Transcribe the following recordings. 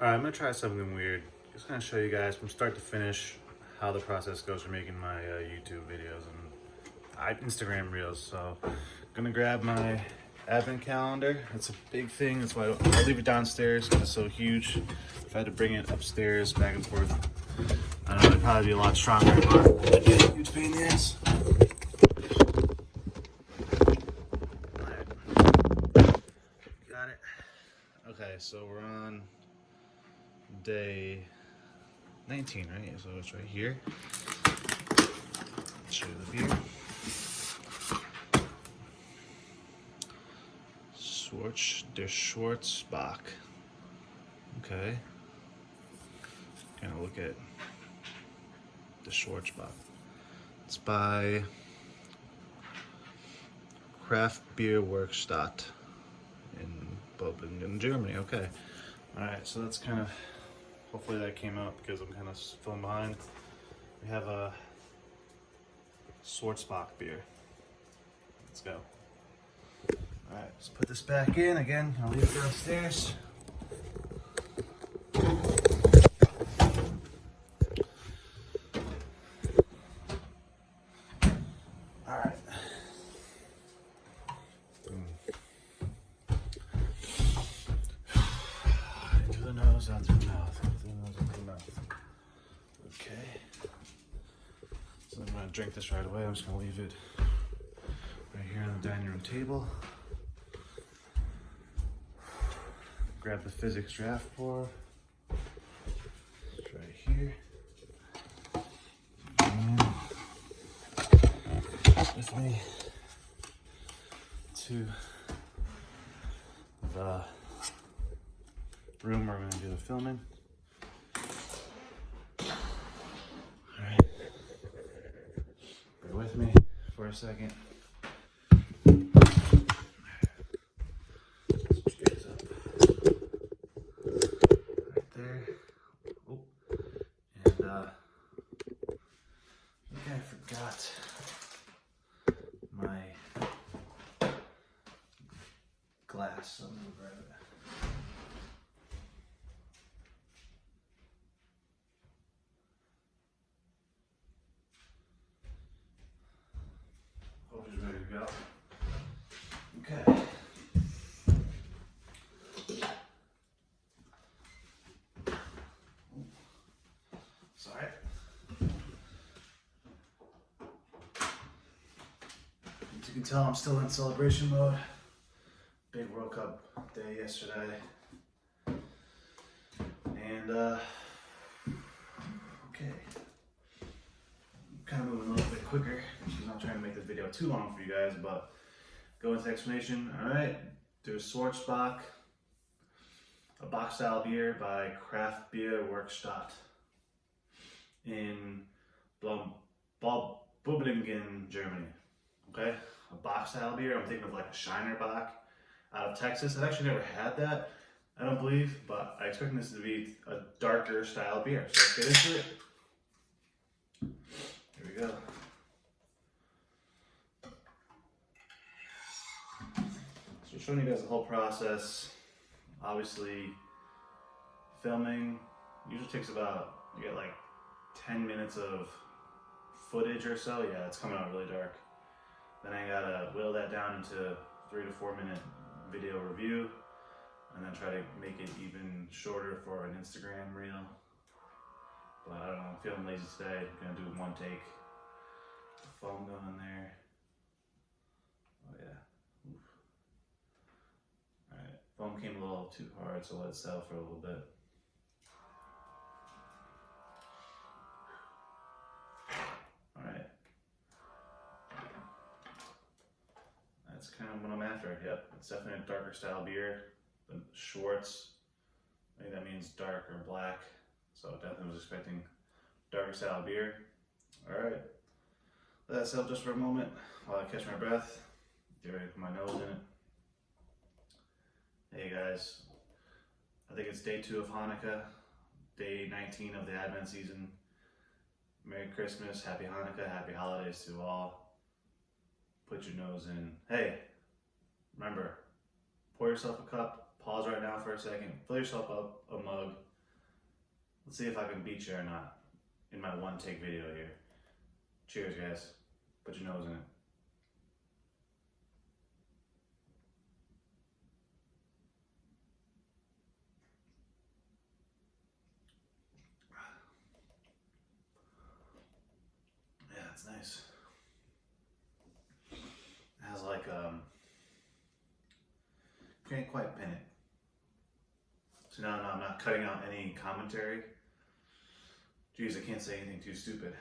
Alright, I'm gonna try something weird. Just gonna show you guys from start to finish how the process goes for making my YouTube videos and Instagram reels. So, gonna grab my advent calendar. It's a big thing. That's why I leave it downstairs because it's so huge. If I had to bring it upstairs back and forth, I don't know, it'd probably be a lot stronger, but it'd be a huge pain in the ass. Got it. Okay, so we're on day 19, right? So it's right here. Show you the beer. Der Schwarze Bock. Okay. Gonna look at the Schwarze Bock. It's by Kraftbierwerkstatt in Germany. Okay. All right. So that's kind of. Hopefully that came out because I'm kind of filling behind. We have a Schwarze Bock beer. Let's go. All right, let's put this back in again. I'll leave it downstairs. All right. Into the nose, out through the mouth. Into the nose, out through the mouth. Okay. So I'm gonna drink this right away. I'm just gonna leave it right here on the dining room table. Grab the physics draft pour. It's right here. And with me to the room where we're gonna do the filming. Alright. Bear with me for a second. I forgot my glass, so I'm gonna grab it. Hope he's ready to go. Okay. Sorry. As you can tell, I'm still in celebration mode. Big World Cup day yesterday. And, okay. I'm kind of moving a little bit quicker because I'm not trying to make this video too long for you guys, but go into explanation. Alright, there's Schwarze Bock, a box style beer by Kraftbierwerkstatt in Böblingen, Germany. Okay, a box style beer. I'm thinking of like a Shiner Bock out of Texas. I've actually never had that, I don't believe, but I expect this to be a darker style beer. So let's get into it. Here we go. So showing you guys the whole process. Obviously, filming usually takes about, you get like 10 minutes of footage or so. Yeah, it's coming out really dark. Then I gotta whittle that down into 3 to 4 minute video review, and then try to make it even shorter for an Instagram reel. But I don't know, I'm feeling lazy today. I'm gonna do it in one take. Foam going there. Oh yeah. Oof. Alright, foam came a little too hard, so let it settle for a little bit. Alright. That's kind of what I'm after. Yep, it's definitely a darker style beer than Schwarze. I think that means dark or black. So definitely was expecting darker style beer. Alright. Let that settle just for a moment while I catch my breath. Get ready to put my nose in it. Hey guys, I think it's day 2 of Hanukkah, day 19 of the Advent season. Merry Christmas, Happy Hanukkah, Happy Holidays to all. Put your nose in. Hey, remember, pour yourself a cup, pause right now for a second, fill yourself up a mug, Let's see if I can beat you or not in my one take video here. Cheers, guys. Put your nose in it. Yeah, it's nice. It has like, can't quite pin it. So now I'm not cutting out any commentary. Geez, I can't say anything too stupid.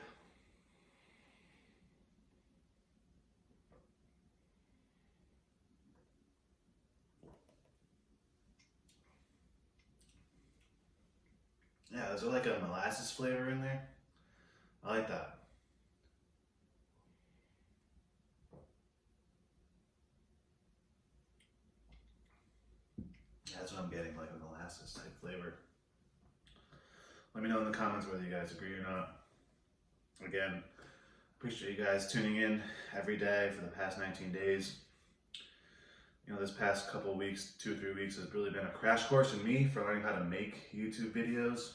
Yeah, there's like a molasses flavor in there. I like that. Yeah, that's what I'm getting, like a molasses type flavor. Let me know in the comments whether you guys agree or not. Again, appreciate you guys tuning in every day for the past 19 days. You know, this past couple weeks, 2 or 3 weeks, has really been a crash course in me for learning how to make YouTube videos.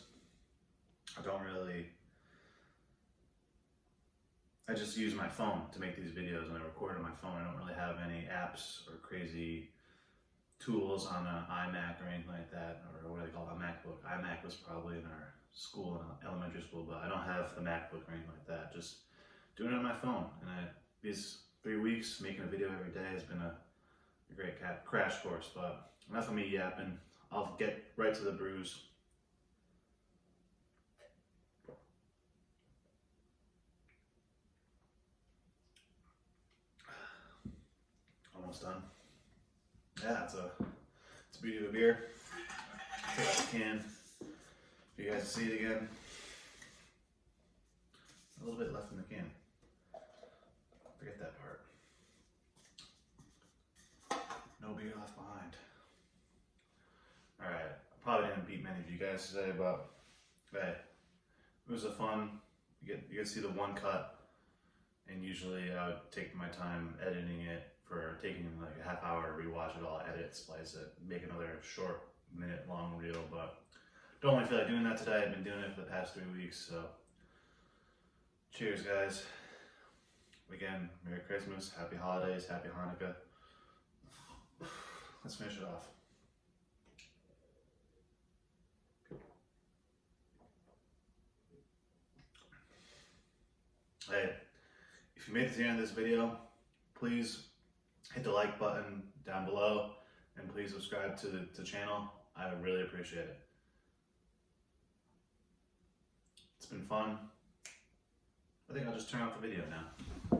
I just use my phone to make these videos and I record on my phone. I don't really have any apps or crazy tools on an iMac or anything like that, or what do they call it, a MacBook. iMac was probably in our school, in elementary school, but I don't have the MacBook or anything like that. Just doing it on my phone. And these 3 weeks, making a video every day has been a great crash course, but enough of me yapping. I'll get right to the brews. Almost done. Yeah, it's a beauty of a beer. Take out the can for you guys to see it again. A little bit left in the can. Forget that part. No beer left behind. Alright, I probably didn't beat many of you guys today, but hey, it was a fun. You get to see the one cut, and usually I would take my time editing it, for taking like a half hour to rewatch it all, edit, splice it, make another short minute-long reel, but don't really feel like doing that today. I've been doing it for the past 3 weeks, so cheers, guys. Again, Merry Christmas, Happy Holidays, Happy Hanukkah. Let's finish it off. Hey, if you made it to the end of this video, please hit the like button down below and please subscribe to the channel. I would really appreciate it. It's been fun. I think I'll just turn off the video now.